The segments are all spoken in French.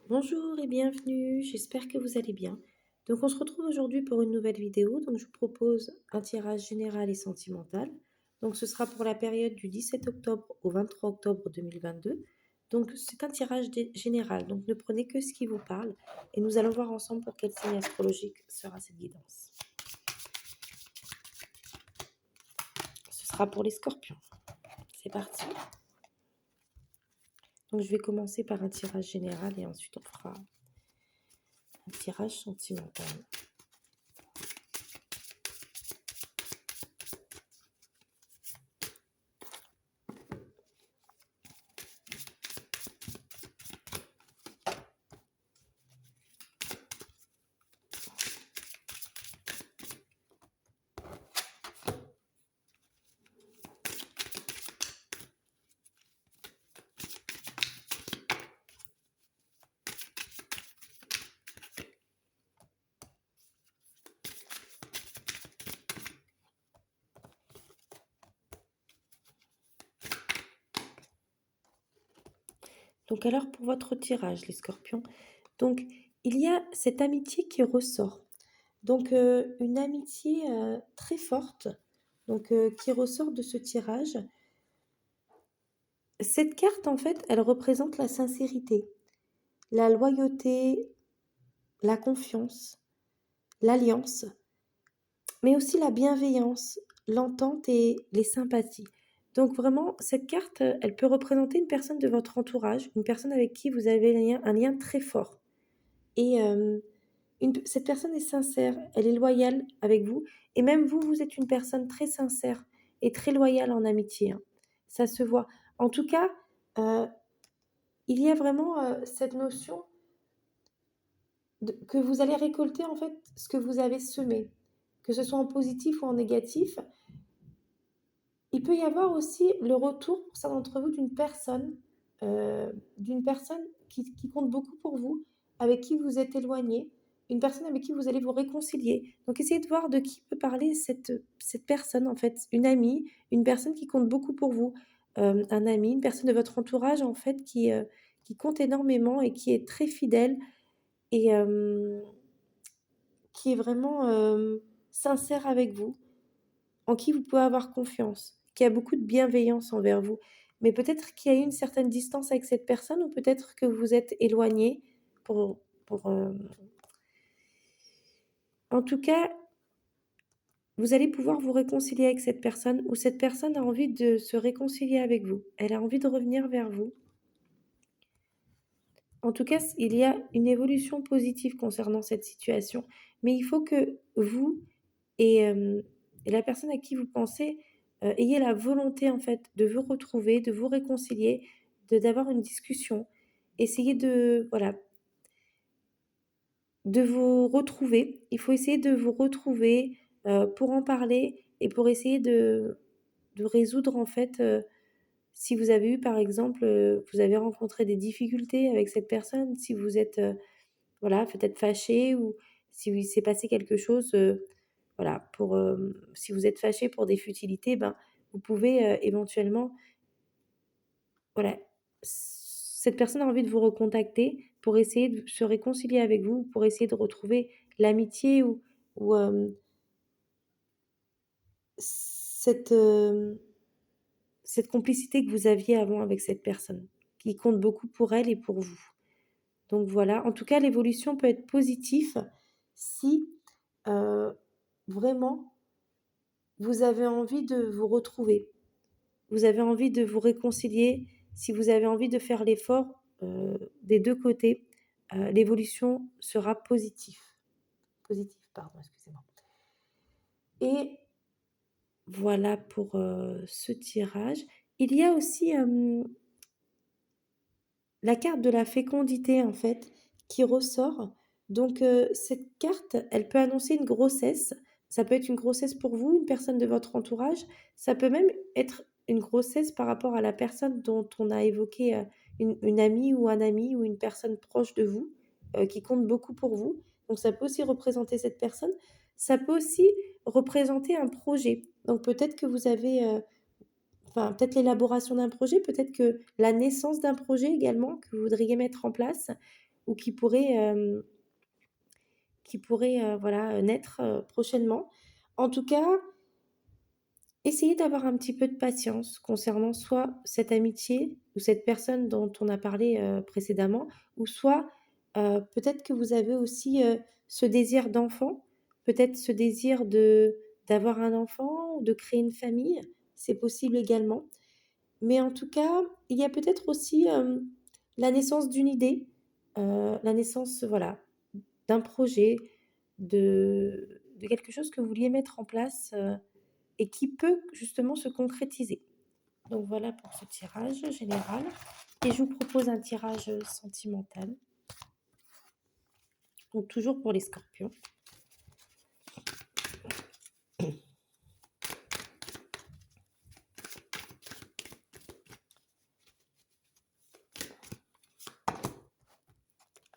Bonjour et bienvenue, j'espère que vous allez bien. Donc on se retrouve aujourd'hui pour une nouvelle vidéo. Donc je vous propose un tirage général et sentimental. Donc ce sera pour la période du 17 octobre au 23 octobre 2022. Donc c'est un tirage général, donc ne prenez que ce qui vous parle et nous allons voir ensemble pour quel signe astrologique sera cette guidance. Ce sera pour les scorpions. C'est parti. Donc je vais commencer par un tirage général et ensuite on fera un tirage sentimental. Donc alors pour votre tirage, les scorpions, donc il y a cette amitié qui ressort. Donc une amitié très forte, donc qui ressort de ce tirage. Cette carte, en fait, elle représente la sincérité, la loyauté, la confiance, l'alliance, mais aussi la bienveillance, l'entente et les sympathies. Donc vraiment, cette carte, elle peut représenter une personne de votre entourage, une personne avec qui vous avez un lien très fort. Et cette personne est sincère, elle est loyale avec vous. Et même vous, vous êtes une personne très sincère et très loyale en amitié, hein. Ça se voit. En tout cas, euh, il y a vraiment cette notion que vous allez récolter en fait ce que vous avez semé, que ce soit en positif ou en négatif. Il peut y avoir aussi le retour pour certains d'entre vous d'une personne qui compte beaucoup pour vous, avec qui vous êtes éloigné, une personne avec qui vous allez vous réconcilier. Donc essayez de voir de qui peut parler cette personne, en fait, une amie, une personne qui compte beaucoup pour vous, un ami, une personne de votre entourage, en fait, qui compte énormément et qui est très fidèle et qui est vraiment sincère avec vous, en qui vous pouvez avoir confiance, qui a beaucoup de bienveillance envers vous. Mais peut-être qu'il y a eu une certaine distance avec cette personne ou peut-être que vous êtes éloigné pour En tout cas, vous allez pouvoir vous réconcilier avec cette personne ou cette personne a envie de se réconcilier avec vous. Elle a envie de revenir vers vous. En tout cas, il y a une évolution positive concernant cette situation. Mais il faut que vous et la personne à qui vous pensez ayez la volonté, en fait, de vous retrouver, de vous réconcilier, d'avoir une discussion. Essayez voilà, de vous retrouver. Il faut essayer de vous retrouver pour en parler et pour essayer de résoudre, en fait, si vous avez eu, par exemple, vous avez rencontré des difficultés avec cette personne, si vous êtes voilà, peut-être fâché ou si il s'est passé quelque chose, voilà, si vous êtes fâché pour des futilités, ben, vous pouvez, éventuellement voilà, cette personne a envie de vous recontacter pour essayer de se réconcilier avec vous, pour essayer de retrouver l'amitié ou cette, cette complicité que vous aviez avant avec cette personne, qui compte beaucoup pour elle et pour vous. Donc voilà, en tout cas, l'évolution peut être positive si, heu, vraiment vous avez envie de vous retrouver. Vous avez envie de vous réconcilier, si vous avez envie de faire l'effort, des 2 côtés, l'évolution sera positive, pardon, excusez-moi. Et voilà pour, ce tirage. Il y a aussi, la carte de la fécondité, en fait, qui ressort. Donc, cette carte, elle peut annoncer une grossesse. Ça peut être une grossesse pour vous, une personne de votre entourage. Ça peut même être une grossesse par rapport à la personne dont on a évoqué, une amie ou un ami ou une personne proche de vous, qui compte beaucoup pour vous. Donc ça peut aussi représenter cette personne. Ça peut aussi représenter un projet. Donc peut-être que vous avez, enfin, peut-être l'élaboration d'un projet, peut-être que la naissance d'un projet également que vous voudriez mettre en place ou qui pourrait voilà, naître prochainement. En tout cas, essayez d'avoir un petit peu de patience concernant soit cette amitié ou cette personne dont on a parlé précédemment, ou soit peut-être que vous avez aussi ce désir d'enfant, peut-être ce désir d'avoir un enfant ou de créer une famille, c'est possible également. Mais en tout cas, il y a peut-être aussi la naissance d'une idée, la naissance, voilà, d'un projet, de quelque chose que vous vouliez mettre en place et qui peut justement se concrétiser. Donc voilà pour ce tirage général. Et je vous propose un tirage sentimental, donc toujours pour les scorpions.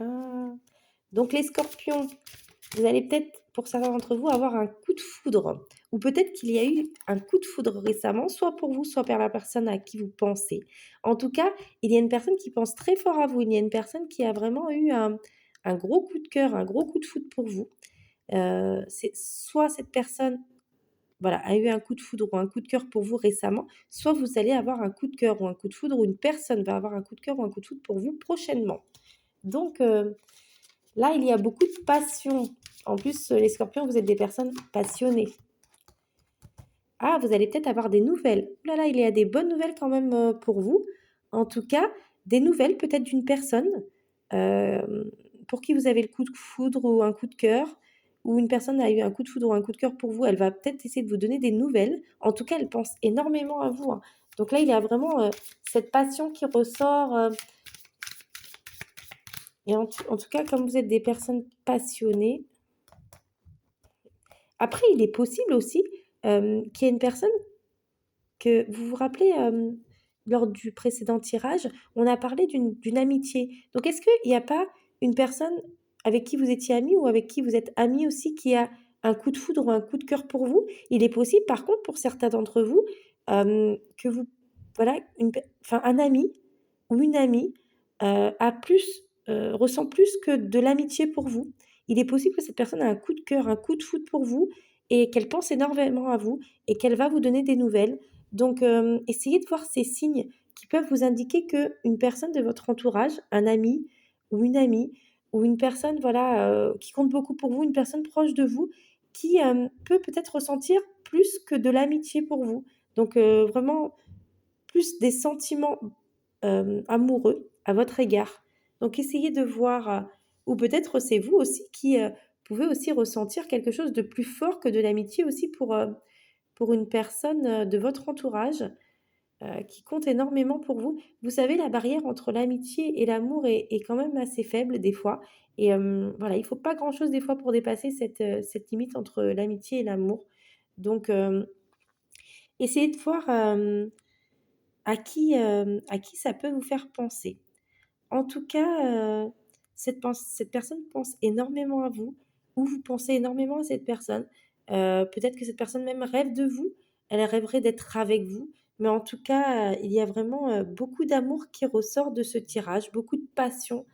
Ah. Donc les scorpions, vous allez peut-être, pour certains d'entre vous, avoir un coup de foudre. Ou peut-être qu'il y a eu un coup de foudre récemment, soit pour vous, soit par la personne à qui vous pensez. En tout cas, il y a une personne qui pense très fort à vous. Il y a une personne qui a vraiment eu un gros coup de cœur, un gros coup de foudre pour vous. C'est soit cette personne, voilà, a eu un coup de foudre ou un coup de cœur pour vous récemment, soit vous allez avoir un coup de cœur ou un coup de foudre, ou une personne va avoir un coup de cœur ou un coup de foudre pour vous prochainement. Donc là, il y a beaucoup de passion. En plus, les scorpions, vous êtes des personnes passionnées. Ah, vous allez peut-être avoir des nouvelles. Ouh là là, il y a des bonnes nouvelles quand même pour vous. En tout cas, des nouvelles peut-être d'une personne euh, pour qui vous avez le coup de foudre ou un coup de cœur, ou une personne a eu un coup de foudre ou un coup de cœur pour vous. Elle va peut-être essayer de vous donner des nouvelles. En tout cas, elle pense énormément à vous, hein. Donc là, il y a vraiment cette passion qui ressort. Et en tout cas, comme vous êtes des personnes passionnées, après, il est possible aussi qu'il y ait une personne que vous vous rappelez, lors du précédent tirage, on a parlé d'une amitié. Donc est-ce qu'il n'y a pas une personne avec qui vous étiez amis ou avec qui vous êtes amis aussi qui a un coup de foudre ou un coup de cœur pour vous? Il est possible par contre pour certains d'entre vous, que vous voilà, enfin un ami ou une amie, a plus, ressent plus que de l'amitié pour vous. Il est possible que cette personne a un coup de cœur, un coup de foudre pour vous et qu'elle pense énormément à vous et qu'elle va vous donner des nouvelles. Donc, essayez de voir ces signes qui peuvent vous indiquer qu'une personne de votre entourage, un ami ou une amie ou une personne, voilà, qui compte beaucoup pour vous, une personne proche de vous qui, peut peut-être ressentir plus que de l'amitié pour vous. Donc, vraiment plus des sentiments, amoureux à votre égard. Donc essayez de voir, ou peut-être c'est vous aussi qui, pouvez aussi ressentir quelque chose de plus fort que de l'amitié aussi pour une personne, de votre entourage, qui compte énormément pour vous. Vous savez, la barrière entre l'amitié et l'amour est quand même assez faible des fois et voilà, il faut pas grand-chose des fois pour dépasser cette limite entre l'amitié et l'amour. Donc essayez de voir, à qui ça peut vous faire penser. En tout cas, cette personne pense énormément à vous ou vous pensez énormément à cette personne. Peut-être que cette personne même rêve de vous, elle rêverait d'être avec vous, mais en tout cas, il y a vraiment, beaucoup d'amour qui ressort de ce tirage, beaucoup de passion